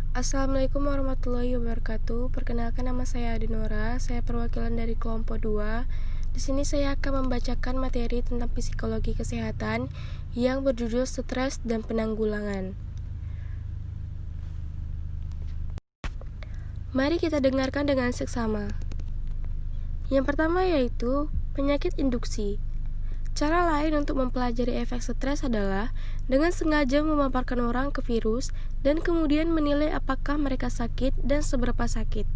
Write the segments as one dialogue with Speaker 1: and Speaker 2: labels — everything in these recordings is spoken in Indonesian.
Speaker 1: Assalamualaikum warahmatullahi wabarakatuh. Perkenalkan, nama saya Adinora. Saya perwakilan dari kelompok 2. Di sini saya akan membacakan materi tentang psikologi kesehatan yang berjudul stres dan penanggulangan. Mari kita dengarkan dengan seksama. Yang pertama yaitu penyakit induksi. Cara lain untuk mempelajari efek stres adalah dengan sengaja memaparkan orang ke virus dan kemudian menilai apakah mereka sakit dan seberapa sakit.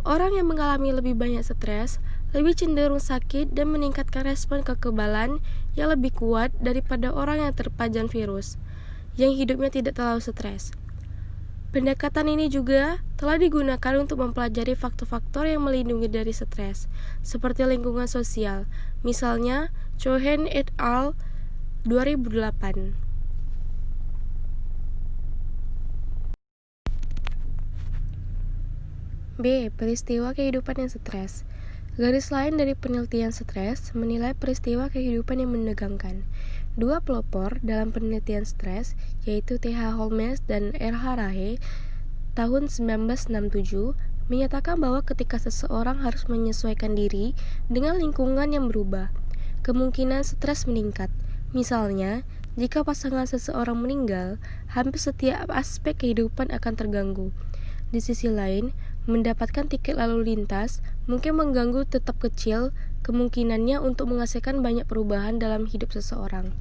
Speaker 1: Orang yang mengalami lebih banyak stres lebih cenderung sakit dan meningkatkan respon kekebalan yang lebih kuat daripada orang yang terpajan virus, yang hidupnya tidak terlalu stres. Pendekatan ini juga telah digunakan untuk mempelajari faktor-faktor yang melindungi dari stres, seperti lingkungan sosial, misalnya Cohen et al. 2008. B. Peristiwa kehidupan yang stres. Garis lain dari penelitian stres menilai peristiwa kehidupan yang menegangkan. Dua pelopor dalam penelitian stres, yaitu T.H. Holmes dan R.H. Rahe, tahun 1967, menyatakan bahwa ketika seseorang harus menyesuaikan diri dengan lingkungan yang berubah, kemungkinan stres meningkat. Misalnya, jika pasangan seseorang meninggal, hampir setiap aspek kehidupan akan terganggu. Di sisi lain, mendapatkan tiket lalu lintas mungkin mengganggu tetap kecil kemungkinannya untuk menghasilkan banyak perubahan dalam hidup seseorang.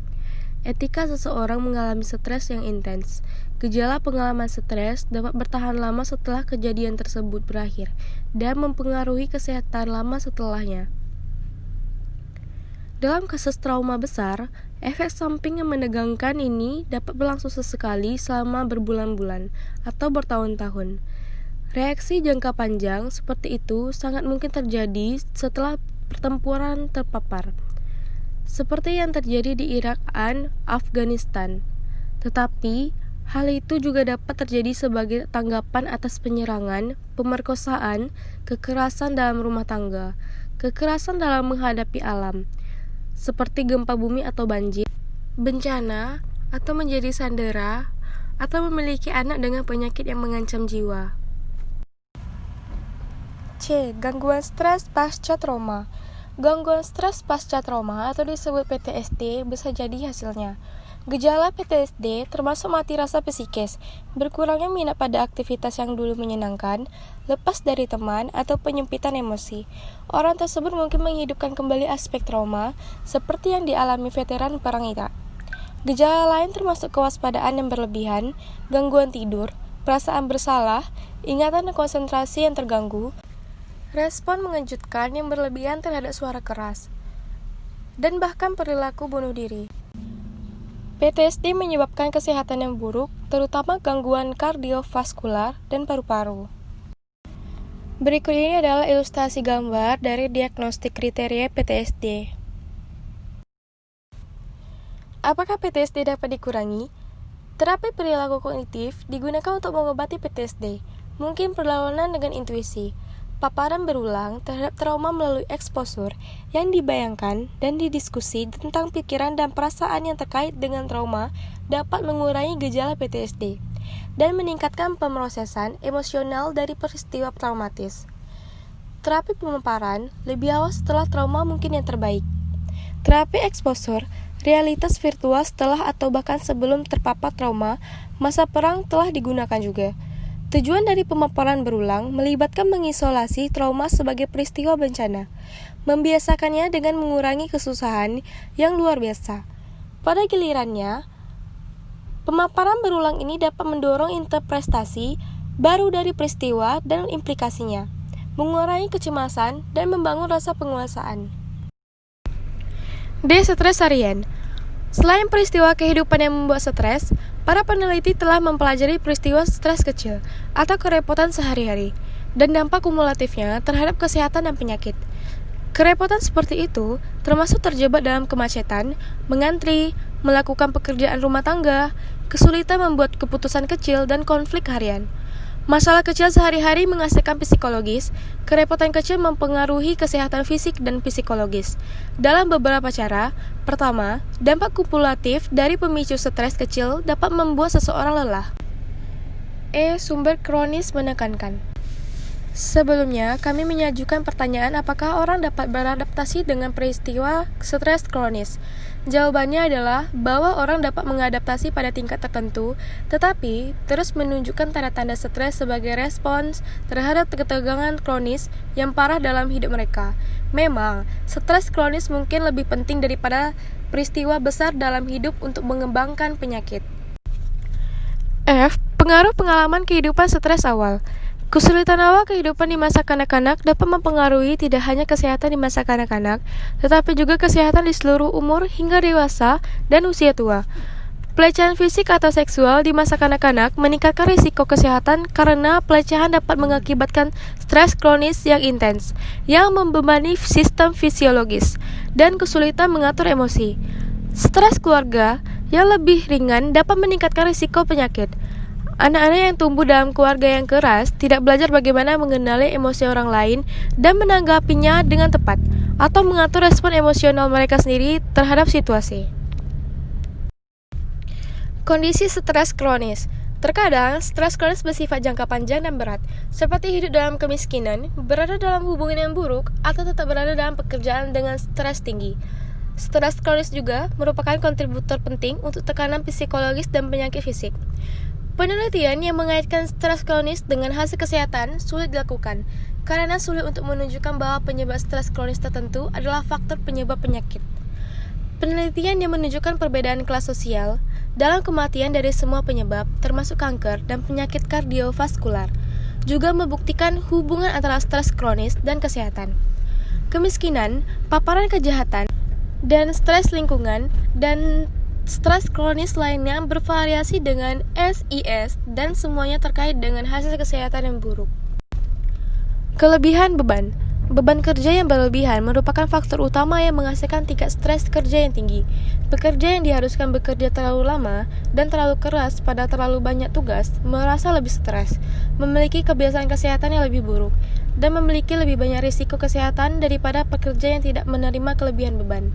Speaker 1: Etika seseorang mengalami stres yang intens. Gejala pengalaman stres dapat bertahan lama setelah kejadian tersebut berakhir dan mempengaruhi kesehatan lama setelahnya. Dalam kasus trauma besar, efek samping yang menegangkan ini dapat berlangsung sesekali selama berbulan-bulan atau bertahun-tahun. Reaksi jangka panjang seperti itu sangat mungkin terjadi setelah pertempuran terpapar, seperti yang terjadi di Irak dan Afghanistan. Tetapi, hal itu juga dapat terjadi sebagai tanggapan atas penyerangan, pemerkosaan, kekerasan dalam rumah tangga, kekerasan dalam menghadapi alam, seperti gempa bumi atau banjir, bencana, atau menjadi sandera, atau memiliki anak dengan penyakit yang mengancam jiwa. C. Gangguan stres pasca trauma. Gangguan stres pasca trauma atau disebut PTSD bisa jadi hasilnya. Gejala PTSD termasuk mati rasa psikis, berkurangnya minat pada aktivitas yang dulu menyenangkan, lepas dari teman, atau penyempitan emosi. Orang tersebut mungkin menghidupkan kembali aspek trauma, seperti yang dialami veteran perang Irak. Gejala lain termasuk kewaspadaan yang berlebihan, gangguan tidur, perasaan bersalah, ingatan dan konsentrasi yang terganggu, respon mengejutkan yang berlebihan terhadap suara keras, dan bahkan perilaku bunuh diri. PTSD menyebabkan kesehatan yang buruk, terutama gangguan kardiovaskular dan paru-paru. Berikut ini adalah ilustrasi gambar dari diagnostik kriteria PTSD. Apakah PTSD dapat dikurangi? Terapi perilaku kognitif digunakan untuk mengobati PTSD, mungkin perlawanan dengan intuisi. Paparan berulang terhadap trauma melalui eksposur yang dibayangkan dan didiskusi tentang pikiran dan perasaan yang terkait dengan trauma dapat mengurangi gejala PTSD dan meningkatkan pemrosesan emosional dari peristiwa traumatis. Terapi pemaparan lebih awal setelah trauma mungkin yang terbaik. Terapi eksposur, realitas virtual setelah atau bahkan sebelum terpapar trauma, masa perang telah digunakan juga. Tujuan dari pemaparan berulang melibatkan mengisolasi trauma sebagai peristiwa bencana, membiasakannya dengan mengurangi kesusahan yang luar biasa. Pada gilirannya, pemaparan berulang ini dapat mendorong interpretasi baru dari peristiwa dan implikasinya, mengurangi kecemasan dan membangun rasa penguasaan. D. Stres harian. Selain peristiwa kehidupan yang membuat stres, para peneliti telah mempelajari peristiwa stres kecil atau kerepotan sehari-hari dan dampak kumulatifnya terhadap kesehatan dan penyakit. Kerepotan seperti itu termasuk terjebak dalam kemacetan, mengantri, melakukan pekerjaan rumah tangga, kesulitan membuat keputusan kecil, dan konflik harian. Masalah kecil sehari-hari menghasilkan psikologis. Kerepotan kecil mempengaruhi kesehatan fisik dan psikologis dalam beberapa cara. Pertama, dampak kumulatif dari pemicu stres kecil dapat membuat seseorang lelah. Sumber kronis menekankan. Sebelumnya, kami menyajukan pertanyaan apakah orang dapat beradaptasi dengan peristiwa stres kronis. Jawabannya adalah bahwa orang dapat mengadaptasi pada tingkat tertentu, tetapi terus menunjukkan tanda-tanda stres sebagai respons terhadap ketegangan kronis yang parah dalam hidup mereka. Memang, stres kronis mungkin lebih penting daripada peristiwa besar dalam hidup untuk mengembangkan penyakit. Pengaruh pengalaman kehidupan stres awal. Kesulitan awal kehidupan di masa kanak-kanak dapat mempengaruhi tidak hanya kesehatan di masa kanak-kanak, tetapi juga kesehatan di seluruh umur hingga dewasa dan usia tua. Pelecehan fisik atau seksual di masa kanak-kanak meningkatkan risiko kesehatan karena pelecehan dapat mengakibatkan stres kronis yang intens, yang membebani sistem fisiologis, dan kesulitan mengatur emosi. Stres keluarga yang lebih ringan dapat meningkatkan risiko penyakit. Anak-anak yang tumbuh dalam keluarga yang keras tidak belajar bagaimana mengenali emosi orang lain dan menanggapinya dengan tepat, atau mengatur respon emosional mereka sendiri terhadap situasi. Kondisi stres kronis. Terkadang, stres kronis bersifat jangka panjang dan berat, seperti hidup dalam kemiskinan, berada dalam hubungan yang buruk, atau tetap berada dalam pekerjaan dengan stres tinggi. Stres kronis juga merupakan kontributor penting untuk tekanan psikologis dan penyakit fisik. Penelitian yang mengaitkan stres kronis dengan hasil kesehatan sulit dilakukan, karena sulit untuk menunjukkan bahwa penyebab stres kronis tertentu adalah faktor penyebab penyakit. Penelitian yang menunjukkan perbedaan kelas sosial dalam kematian dari semua penyebab, termasuk kanker dan penyakit kardiovaskular, juga membuktikan hubungan antara stres kronis dan kesehatan. Kemiskinan, paparan kejahatan, dan stres lingkungan, dan stres kronis lainnya bervariasi dengan SIS dan semuanya terkait dengan hasil kesehatan yang buruk. Kelebihan beban. Beban kerja yang berlebihan merupakan faktor utama yang menghasilkan tingkat stres kerja yang tinggi. Pekerja yang diharuskan bekerja terlalu lama dan terlalu keras pada terlalu banyak tugas merasa lebih stres, memiliki kebiasaan kesehatan yang lebih buruk, dan memiliki lebih banyak risiko kesehatan daripada pekerja yang tidak menerima kelebihan beban.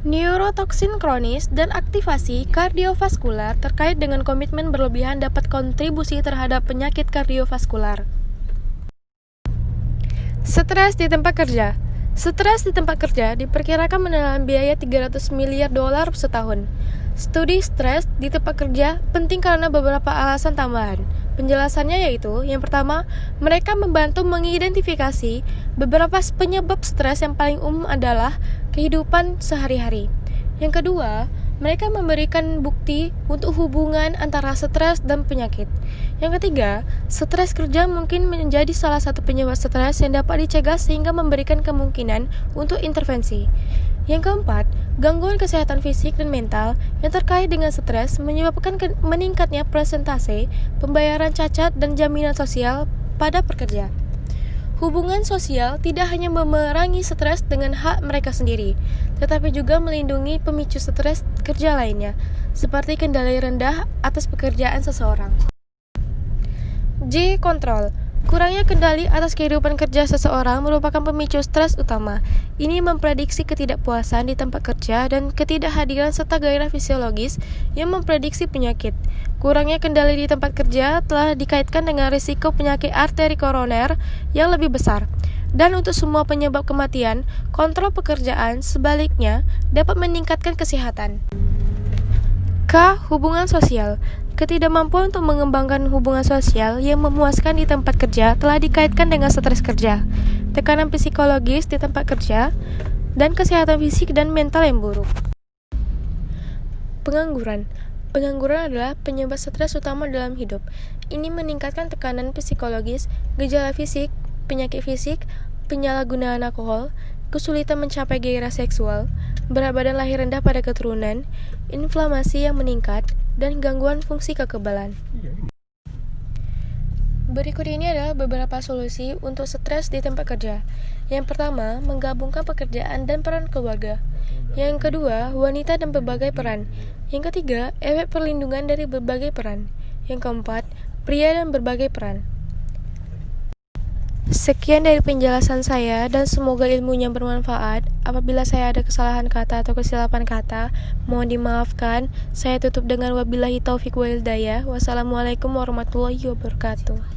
Speaker 1: Neurotoksin kronis dan aktivasi kardiovaskular terkait dengan komitmen berlebihan dapat kontribusi terhadap penyakit kardiovaskular. Stres di tempat kerja. Stres di tempat kerja diperkirakan menelan biaya $300 miliar setahun. Studi stres di tempat kerja penting karena beberapa alasan tambahan. Penjelasannya yaitu, yang pertama, mereka membantu mengidentifikasi beberapa penyebab stres yang paling umum adalah kehidupan sehari-hari. Yang kedua, mereka memberikan bukti untuk hubungan antara stres dan penyakit. Yang ketiga, stres kerja mungkin menjadi salah satu penyebab stres yang dapat dicegah sehingga memberikan kemungkinan untuk intervensi. Yang keempat, gangguan kesehatan fisik dan mental yang terkait dengan stres menyebabkan meningkatnya persentase pembayaran cacat dan jaminan sosial pada pekerja. Hubungan sosial tidak hanya memerangi stres dengan hak mereka sendiri, tetapi juga melindungi pemicu stres kerja lainnya, seperti kendali rendah atas pekerjaan seseorang. J. Kontrol. Kurangnya kendali atas kehidupan kerja seseorang merupakan pemicu stres utama. Ini memprediksi ketidakpuasan di tempat kerja dan ketidakhadiran serta gairah fisiologis yang memprediksi penyakit. Kurangnya kendali di tempat kerja telah dikaitkan dengan risiko penyakit arteri koroner yang lebih besar. Dan untuk semua penyebab kematian, kontrol pekerjaan sebaliknya dapat meningkatkan kesehatan. K. Hubungan sosial. Ketidakmampuan untuk mengembangkan hubungan sosial yang memuaskan di tempat kerja telah dikaitkan dengan stres kerja, tekanan psikologis di tempat kerja, dan kesehatan fisik dan mental yang buruk. Pengangguran. Pengangguran adalah penyebab stres utama dalam hidup. Ini meningkatkan tekanan psikologis, gejala fisik, penyakit fisik, penyalahgunaan alkohol, kesulitan mencapai gairah seksual, berat badan lahir rendah pada keturunan, inflamasi yang meningkat, dan gangguan fungsi kekebalan. Berikut ini adalah beberapa solusi untuk stres di tempat kerja. Yang pertama, menggabungkan pekerjaan dan peran keluarga. Yang kedua, wanita dan berbagai peran. Yang ketiga, efek perlindungan dari berbagai peran. Yang keempat, pria dan berbagai peran. Sekian dari penjelasan saya dan semoga ilmunya bermanfaat. Apabila saya ada kesalahan kata atau kesilapan kata, mohon dimaafkan. Saya tutup dengan wabillahi taufik wa hidayah. Wassalamualaikum warahmatullahi wabarakatuh.